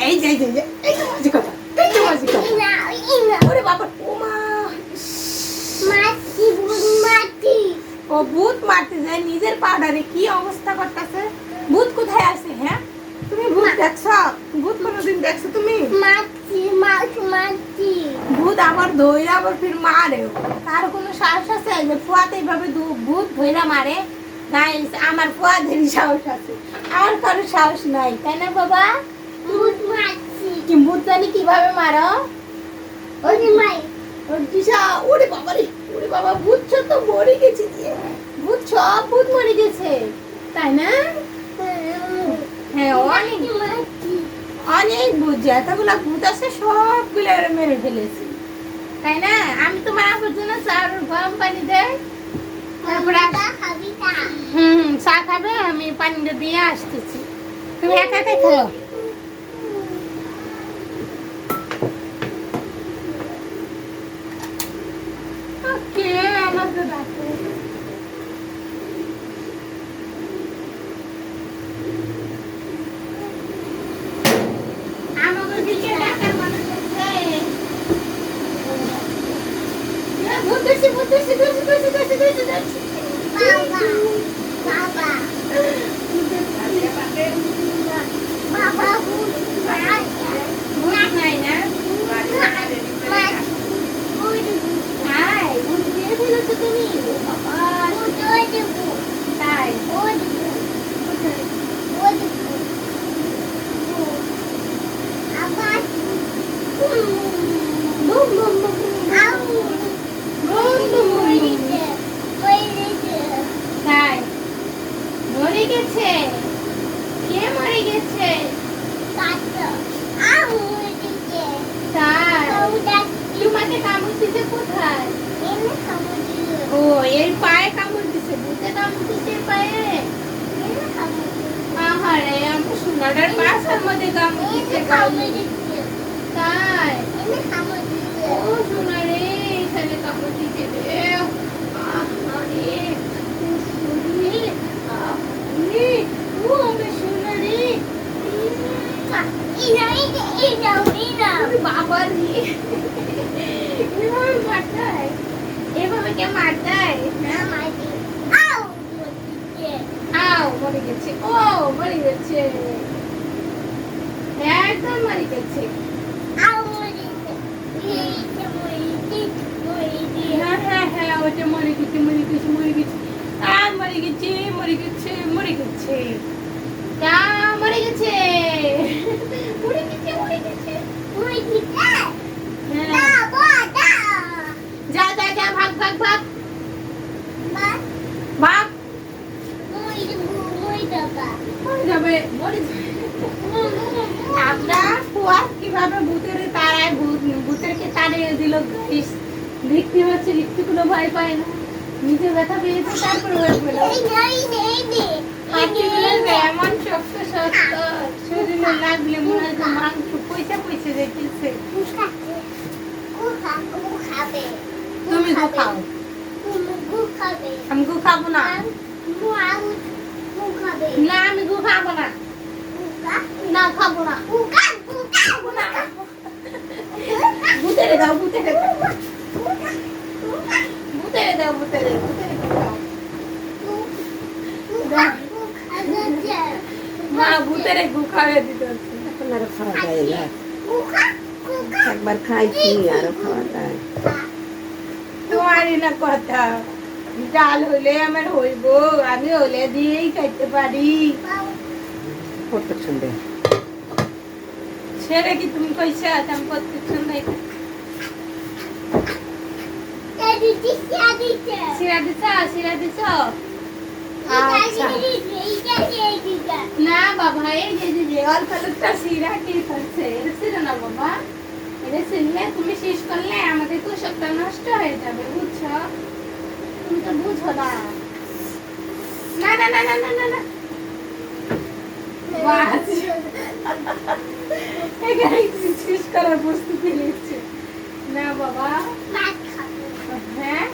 এই যে এই তো মাঝি কথা, এই তো মাঝি কথা। ওরে বাবা, ও মা, ও ভূত মারতে যায় নিজের পাউডারে, কি অবস্থা করতেছে। ভূত কোথায় আছে? হ্যাঁ, তুমি ভূত দেখছো? ভূত কোনোদিন দেখছো তুমি? ভূত আবার ধইরা আবার ফির মারে, তার কোনো সাহস আছে যে ফুয়াতে এইভাবে ভূত ধইরা মারে? গাইস, আমার ফুয়াদেরই সাহস আছে, আমার কারো সাহস নাই, তাই না বাবা? কি ভূত জানি কিভাবে মারো? ওরে বাবা রে, ওরে বাবা, ভূত তো মরে গেছে দিয়ে, ভূত সব ভূত মরে গেছে, তাই না? হ্যাঁ, অনেক ভূত, যতগুলা ভূত আছে সবগুলো মেরে ফেলেছি, তাই না? আমি তোমার আপুর জন্য চার গরম পানি দেয়, তারপরে চা খাবে, আমি পানিটা দিয়ে আসতেছি, তুমি একা একা খাও। ওকে, আমাকে ডাকো। আমাকে দিকে ডাকার মানুষ আছে। বুঝতেছি বাবা ভূত নাই না? ভূত দিয়ে ফেলেছো তুমি? তাই? তাই মরে গেছে? কে মরে গেছে? তোমাকে কামড় দিছে কোথায়? ও, এর পায়ে কামড় দিছে, ভূতে কামড় দিছে পায়ে। আহারে, আমার সোনাটার পাশার মধ্যে কামড় দিছে। তাই? ও সোনা রে, এখানে কামড় দিছে রে। আহারে, ও আমার সোনা রে। বাবা রে, এভাবে মারতায়? এভাবে কে মারতায়? আও, মরে গেছে। ও মরে গেছে, একদম মরে গেছে। হ্যাঁ, ওটা মরে গেছে। মরে গেছে। মরে গেছে। মরে গেছে। যা, ভাগ। আমরা ফুয়া কিভাবে ভূতেরকে তাড়িয়ে দিল। লিখতে হচ্ছে, লিখতে কোনো ভয় পায় না, নিজে ব্যথা পেয়েছে, তারপরে এমন শক্ত শরীরে লাগলে মনে হয় মাংস পয়সা দেখতেছে। তুমি গু খাও। আমি গু খাবো না। না, আমি গু খাবো না। না, খাবো না। ভূতেরে দাও। মা ভূতেরে গু খাওয়া দিতে হচ্ছে। একবার খাইছি, আরো খাওয়া যায়। তোমারই না কথা, ডাল হইলে আমার হইব, আমি হলে দিয়েই খাইতে পারি। কত সুন্দর ছেড়ে কি তুমি কইছা আমি প্রত্যেক সন্ধ্যায় সিরা দিছ? না বাবা, এই যে অল্প লোকটা সিরা কি করছে, এটা ছিল না বাবা। এটা ছিললে তুমি শেষ করলে আমাদের কৃষকটা নষ্ট হয়ে যাবে, বুঝছো? তুমি তো বুঝো না। না শেষ করার প্রস্তুতি নিচ্ছে না বাবা। হ্যাঁ,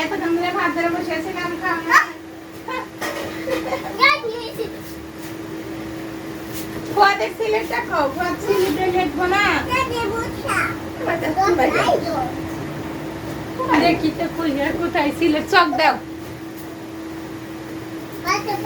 এতক্ষণ ধরে ভাত ধরে বসে আছে, খাও না। ফুয়াদের সিলেটটা খাও, ফুয়াদ সিলেটে লিখবো না। দেখি তো কোথায় সিলেট চক দাও।